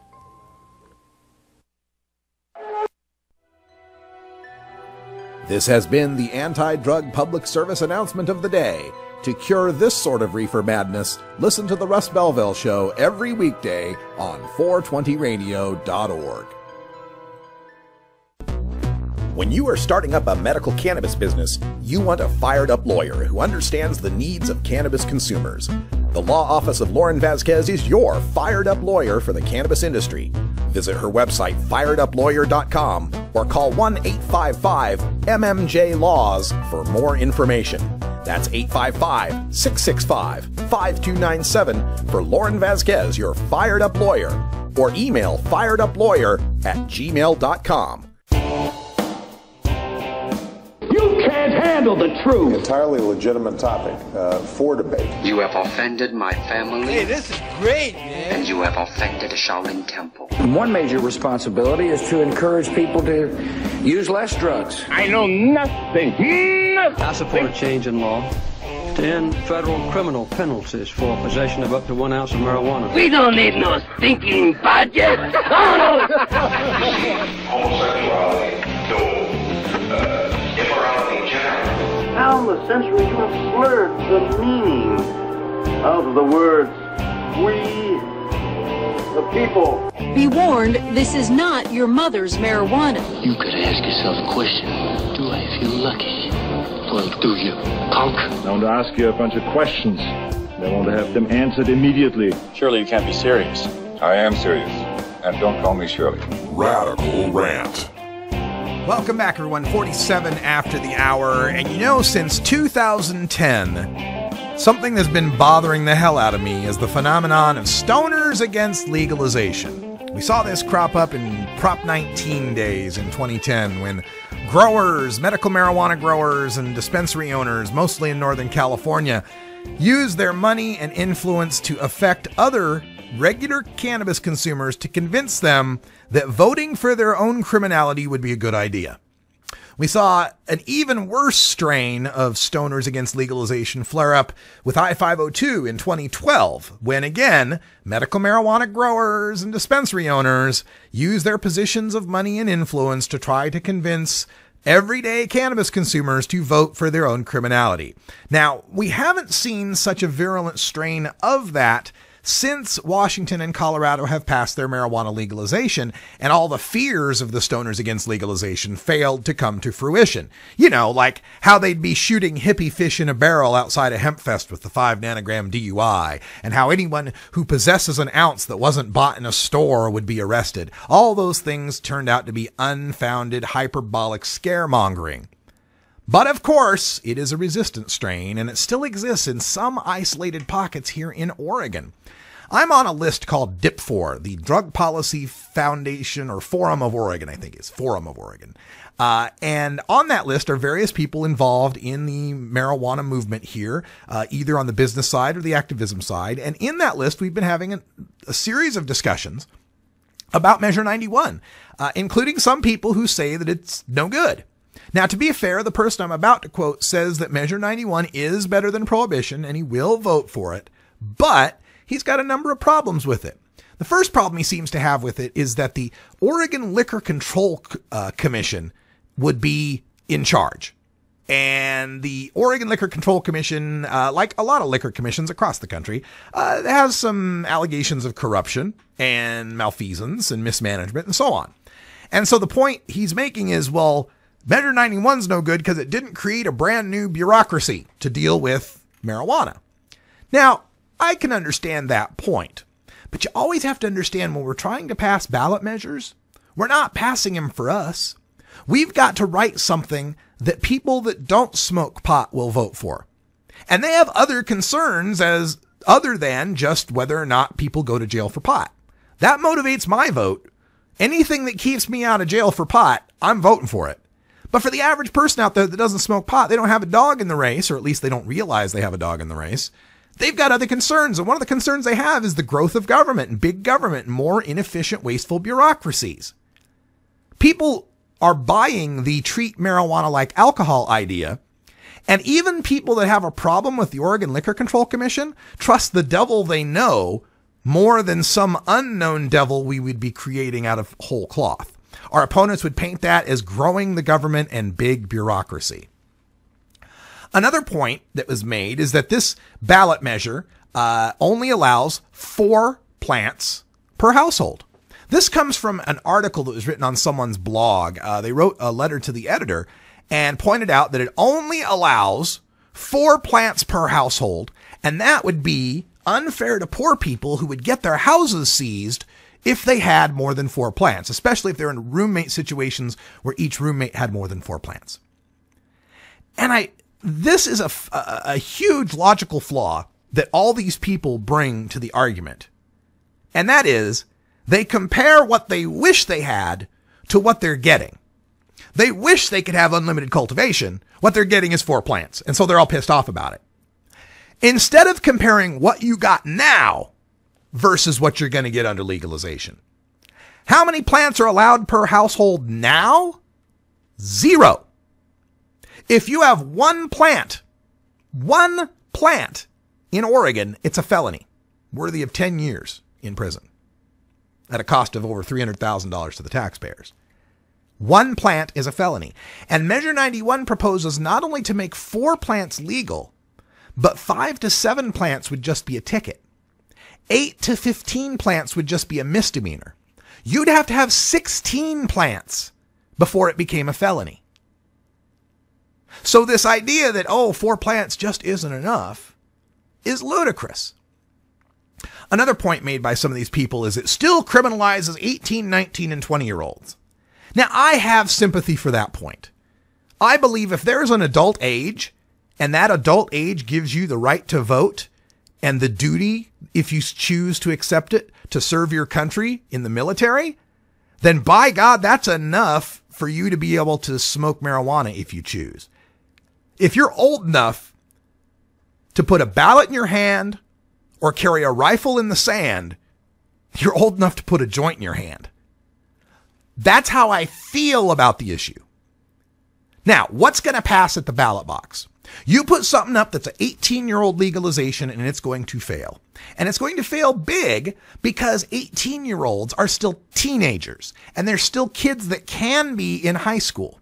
Speaker 5: This has been the anti-drug public service announcement of the day. To cure this sort of reefer madness, listen to the Russ Belville Show every weekday on 420radio.org. When you are starting up a medical cannabis business, you want a fired-up lawyer who understands the needs of cannabis consumers. The Law Office of Lauren Vasquez is your fired-up lawyer for the cannabis industry. Visit her website, fireduplawyer.com, or call 1-855-MMJ-LAWS for more information. That's 855-665-5297 for Lauren Vasquez, your fired-up lawyer, or email fireduplawyer@gmail.com.
Speaker 22: You can't handle the truth.
Speaker 23: Entirely legitimate topic for debate.
Speaker 24: You have offended my family.
Speaker 23: Hey, this is great, man.
Speaker 24: And you have offended a Shaolin temple.
Speaker 22: One major responsibility is to encourage people to use less drugs. I know nothing.
Speaker 25: I support a change in law to end federal criminal penalties for possession of up to 1 ounce of marijuana.
Speaker 22: We don't need no stinking budget.
Speaker 23: Homosexuality, immorality in general.
Speaker 22: Down the centuries, you have slurred the meaning of the words we, the people.
Speaker 26: Be warned, this is not your mother's marijuana.
Speaker 22: You could ask yourself a question. Do I feel lucky? Well, do you, punk?
Speaker 27: I want to ask you a bunch of questions. I want to have them answered immediately.
Speaker 28: Surely you can't be serious.
Speaker 23: I am serious. And don't call me Shirley.
Speaker 5: Radical Rant. Welcome back, everyone. 47 after the hour. And you know, since 2010, something that's been bothering the hell out of me is the phenomenon of stoners against legalization. We saw this crop up in Prop 19 days in 2010 when growers, medical marijuana growers, and dispensary owners, mostly in Northern California, used their money and influence to affect other regular cannabis consumers to convince them that voting for their own criminality would be a good idea. We saw an even worse strain of stoners against legalization flare up with I-502 in 2012, when again, medical marijuana growers and dispensary owners used their positions of money and influence to try to convince everyday cannabis consumers to vote for their own criminality. Now, we haven't seen such a virulent strain of that since Washington and Colorado have passed their marijuana legalization, and all the fears of the stoners against legalization failed to come to fruition. You know, like how they'd be shooting hippie fish in a barrel outside a hempfest with the 5 nanogram DUI, and how anyone who possesses an ounce that wasn't bought in a store would be arrested. All those things turned out to be unfounded, hyperbolic scaremongering. But of course, it is a resistant strain, and it still exists in some isolated pockets here in Oregon. I'm on a list called DIP4, the Drug Policy Foundation, or Forum of Oregon, I think it's Forum of Oregon. And on that list are various people involved in the marijuana movement here, either on the business side or the activism side. And in that list, we've been having a series of discussions about Measure 91, including some people who say that it's no good. Now, to be fair, the person I'm about to quote says that Measure 91 is better than prohibition, and he will vote for it, but he's got a number of problems with it. The first problem he seems to have with it is that the Oregon Liquor Control Commission would be in charge. And the Oregon Liquor Control Commission, like a lot of liquor commissions across the country, has some allegations of corruption and malfeasance and mismanagement and so on. And so the point he's making is, well, Measure 91's no good because it didn't create a brand new bureaucracy to deal with marijuana. Now, I can understand that point, but you always have to understand when we're trying to pass ballot measures, we're not passing them for us. We've got to write something that people that don't smoke pot will vote for. And they have other concerns as other than just whether or not people go to jail for pot. That motivates my vote. Anything that keeps me out of jail for pot, I'm voting for it. But for the average person out there that doesn't smoke pot, they don't have a dog in the race, or at least they don't realize they have a dog in the race.
Speaker 4: They've got other concerns, and one of the concerns they have is the growth of government and big government and more inefficient, wasteful bureaucracies. People are buying the treat marijuana like alcohol idea, and even people that have a problem with the Oregon Liquor Control Commission trust the devil they know more than some unknown devil we would be creating out of whole cloth. Our opponents would paint that as growing the government and big bureaucracy. Another point that was made is that this ballot measure only allows 4 plants per household. This comes from an article that was written on someone's blog. They wrote a letter to the editor and pointed out that it only allows 4 plants per household, and that would be unfair to poor people who would get their houses seized if they had more than 4 plants, especially if they're in roommate situations where each roommate had more than 4 plants. And this is a huge logical flaw that all these people bring to the argument. And that is, they compare what they wish they had to what they're getting. They wish they could have unlimited cultivation. What they're getting is 4 plants. And so they're all pissed off about it. Instead of comparing what you got now versus what you're going to get under legalization. How many plants are allowed per household now? 0. If you have 1 plant in Oregon, it's a felony, worthy of 10 years in prison at a cost of over $300,000 to the taxpayers. 1 plant is a felony. And Measure 91 proposes not only to make 4 plants legal, but 5 to 7 plants would just be a ticket. 8 to 15 plants would just be a misdemeanor. You'd have to have 16 plants before it became a felony. So this idea that, 4 plants just isn't enough is ludicrous. Another point made by some of these people is it still criminalizes 18, 19, and 20-year-olds. Now, I have sympathy for that point. I believe if there's an adult age, and that adult age gives you the right to vote and the duty, if you choose to accept it, to serve your country in the military, then by God, that's enough for you to be able to smoke marijuana if you choose. If you're old enough to put a ballot in your hand or carry a rifle in the sand, you're old enough to put a joint in your hand. That's how I feel about the issue. Now, what's going to pass at the ballot box? You put something up that's an 18-year-old legalization and it's going to fail. And it's going to fail big because 18-year-olds are still teenagers and they're still kids that can be in high school.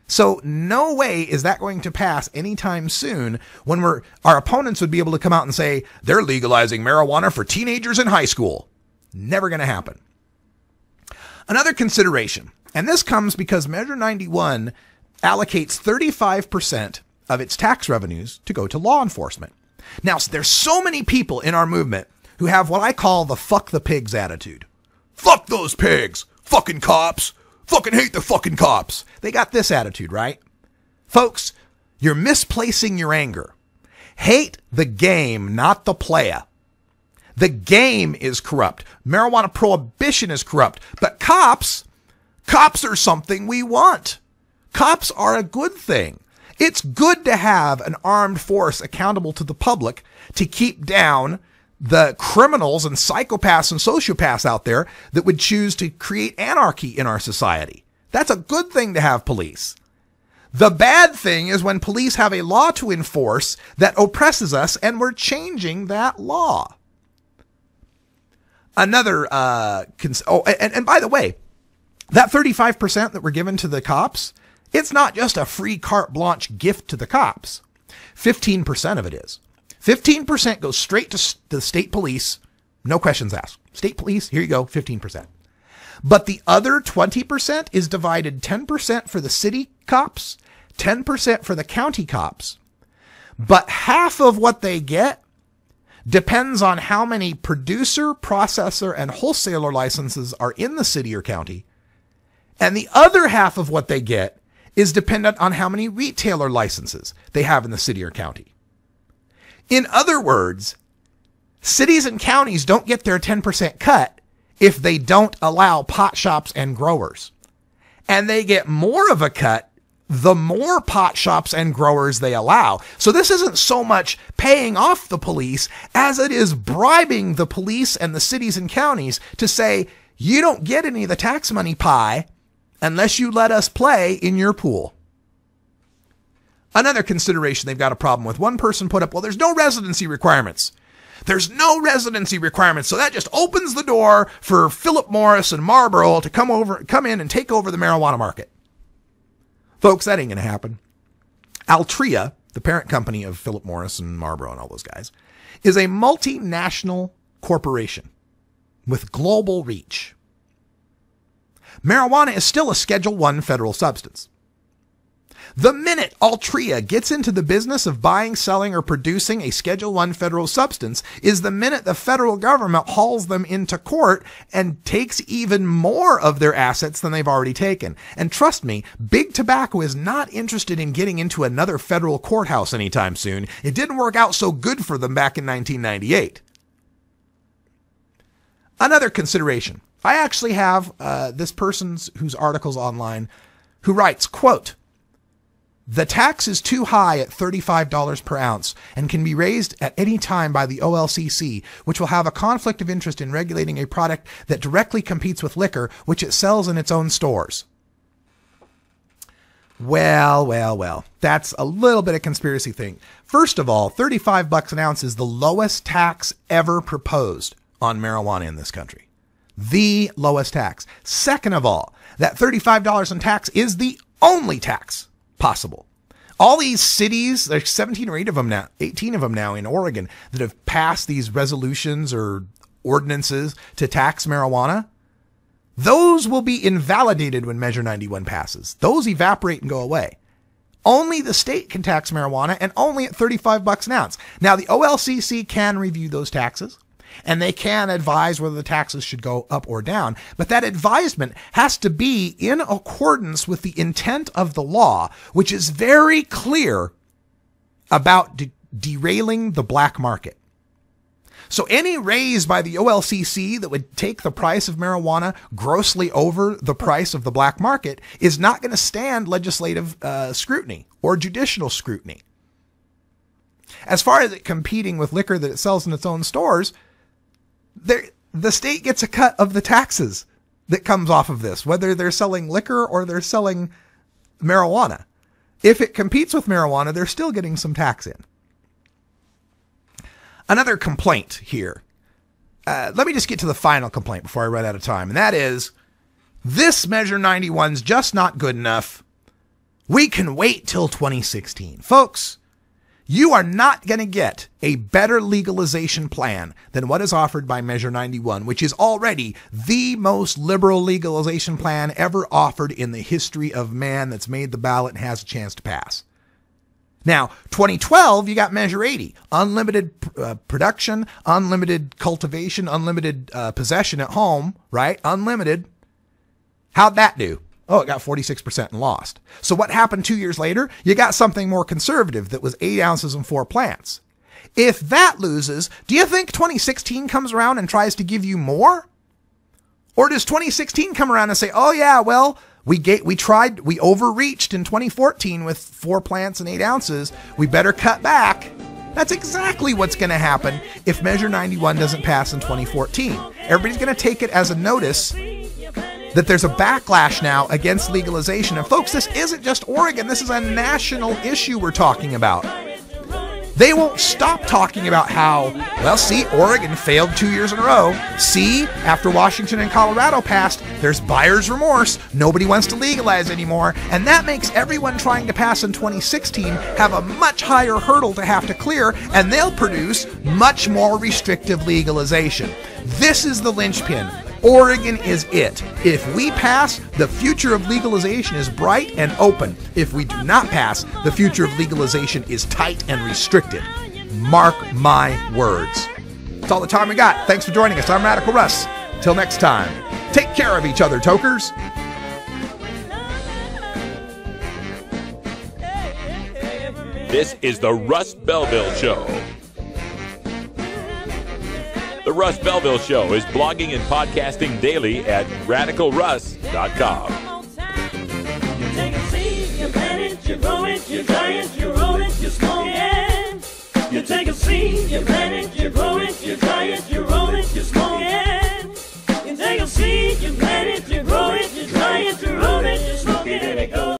Speaker 4: So no way is that going to pass anytime soon when our opponents would be able to come out and say they're legalizing marijuana for teenagers in high school. Never going to happen. Another consideration, and this comes because Measure 91 allocates 35% of its tax revenues to go to law enforcement. Now, there's so many people in our movement who have what I call the fuck the pigs attitude. Fuck those pigs. Fucking cops. Fucking hate the fucking cops. They got this attitude, right? Folks, you're misplacing your anger. Hate the game, not the playa. The game is corrupt. Marijuana prohibition is corrupt. But cops are something we want. Cops are a good thing. It's good to have an armed force accountable to the public to keep down the criminals and psychopaths and sociopaths out there that would choose to create anarchy in our society. That's a good thing to have police. The bad thing is when police have a law to enforce that oppresses us, and we're changing that law. Another, and by the way, that 35% that we're given to the cops, it's not just a free carte blanche gift to the cops. 15% of it is. 15% goes straight to the state police. No questions asked. State police, here you go, 15%. But the other 20% is divided 10% for the city cops, 10% for the county cops. But half of what they get depends on how many producer, processor, and wholesaler licenses are in the city or county. And the other half of what they get is dependent on how many retailer licenses they have in the city or county. In other words, cities and counties don't get their 10% cut if they don't allow pot shops and growers. And they get more of a cut the more pot shops and growers they allow. So this isn't so much paying off the police as it is bribing the police and the cities and counties to say, you don't get any of the tax money pie unless you let us play in your pool. Another consideration they've got a problem with. One person put up, well, there's no residency requirements. There's no residency requirements, so that just opens the door for Philip Morris and Marlboro to come in and take over the marijuana market. Folks, that ain't going to happen. Altria, the parent company of Philip Morris and Marlboro and all those guys, is a multinational corporation with global reach. Marijuana is still a Schedule I federal substance. The minute Altria gets into the business of buying, selling, or producing a Schedule I federal substance is the minute the federal government hauls them into court and takes even more of their assets than they've already taken. And trust me, Big Tobacco is not interested in getting into another federal courthouse anytime soon. It didn't work out so good for them back in 1998. Another consideration. I actually have this person's whose article's online who writes, quote, "The tax is too high at $35 per ounce and can be raised at any time by the OLCC, which will have a conflict of interest in regulating a product that directly competes with liquor, which it sells in its own stores." Well. That's a little bit of conspiracy thing. First of all, $35 an ounce is the lowest tax ever proposed on marijuana in this country. The lowest tax. Second of all, that $35 in tax is the only tax possible. All these cities, there's 17 or 18 of them now in Oregon that have passed these resolutions or ordinances to tax marijuana. Those will be invalidated when Measure 91 passes. Those evaporate and go away. Only the state can tax marijuana, and only at $35 an ounce. Now, the OLCC can review those taxes, and they can advise whether the taxes should go up or down. But that advisement has to be in accordance with the intent of the law, which is very clear about derailing the black market. So any raise by the OLCC that would take the price of marijuana grossly over the price of the black market is not going to stand legislative scrutiny or judicial scrutiny. As far as it competing with liquor that it sells in its own stores, the state gets a cut of the taxes that comes off of this, whether they're selling liquor or they're selling marijuana. If it competes with marijuana, they're still getting some tax in. Another complaint here. Let me just get to the final complaint before I run out of time. And that is, this Measure 91's just not good enough. We can wait till 2016. Folks, you are not going to get a better legalization plan than what is offered by Measure 91, which is already the most liberal legalization plan ever offered in the history of man that's made the ballot and has a chance to pass. Now, 2012, you got Measure 80, unlimited production, unlimited cultivation, unlimited possession at home, right? Unlimited. How'd that do? Oh, it got 46% and lost. So what happened 2 years later? You got something more conservative that was 8 ounces and 4 plants. If that loses, do you think 2016 comes around and tries to give you more? Or does 2016 come around and say, oh yeah, well, we overreached in 2014 with 4 plants and 8 ounces. We better cut back. That's exactly what's going to happen if Measure 91 doesn't pass in 2014. Everybody's going to take it as a notice that there's a backlash now against legalization. And folks, this isn't just Oregon. This is a national issue we're talking about. They won't stop talking about how, well, see, Oregon failed 2 years in a row. See, after Washington and Colorado passed, there's buyer's remorse. Nobody wants to legalize anymore. And that makes everyone trying to pass in 2016 have a much higher hurdle to have to clear, and they'll produce much more restrictive legalization. This is the linchpin. Oregon is it. If we pass, the future of legalization is bright and open. If we do not pass, the future of legalization is tight and restricted. Mark my words. That's all the time we got. Thanks for joining us. I'm Radical Russ. Till next time, take care of each other, tokers.
Speaker 2: This is the Russ Belville Show. The Russ Belville Show is blogging and podcasting daily at radicalruss.com. giant, you giant, you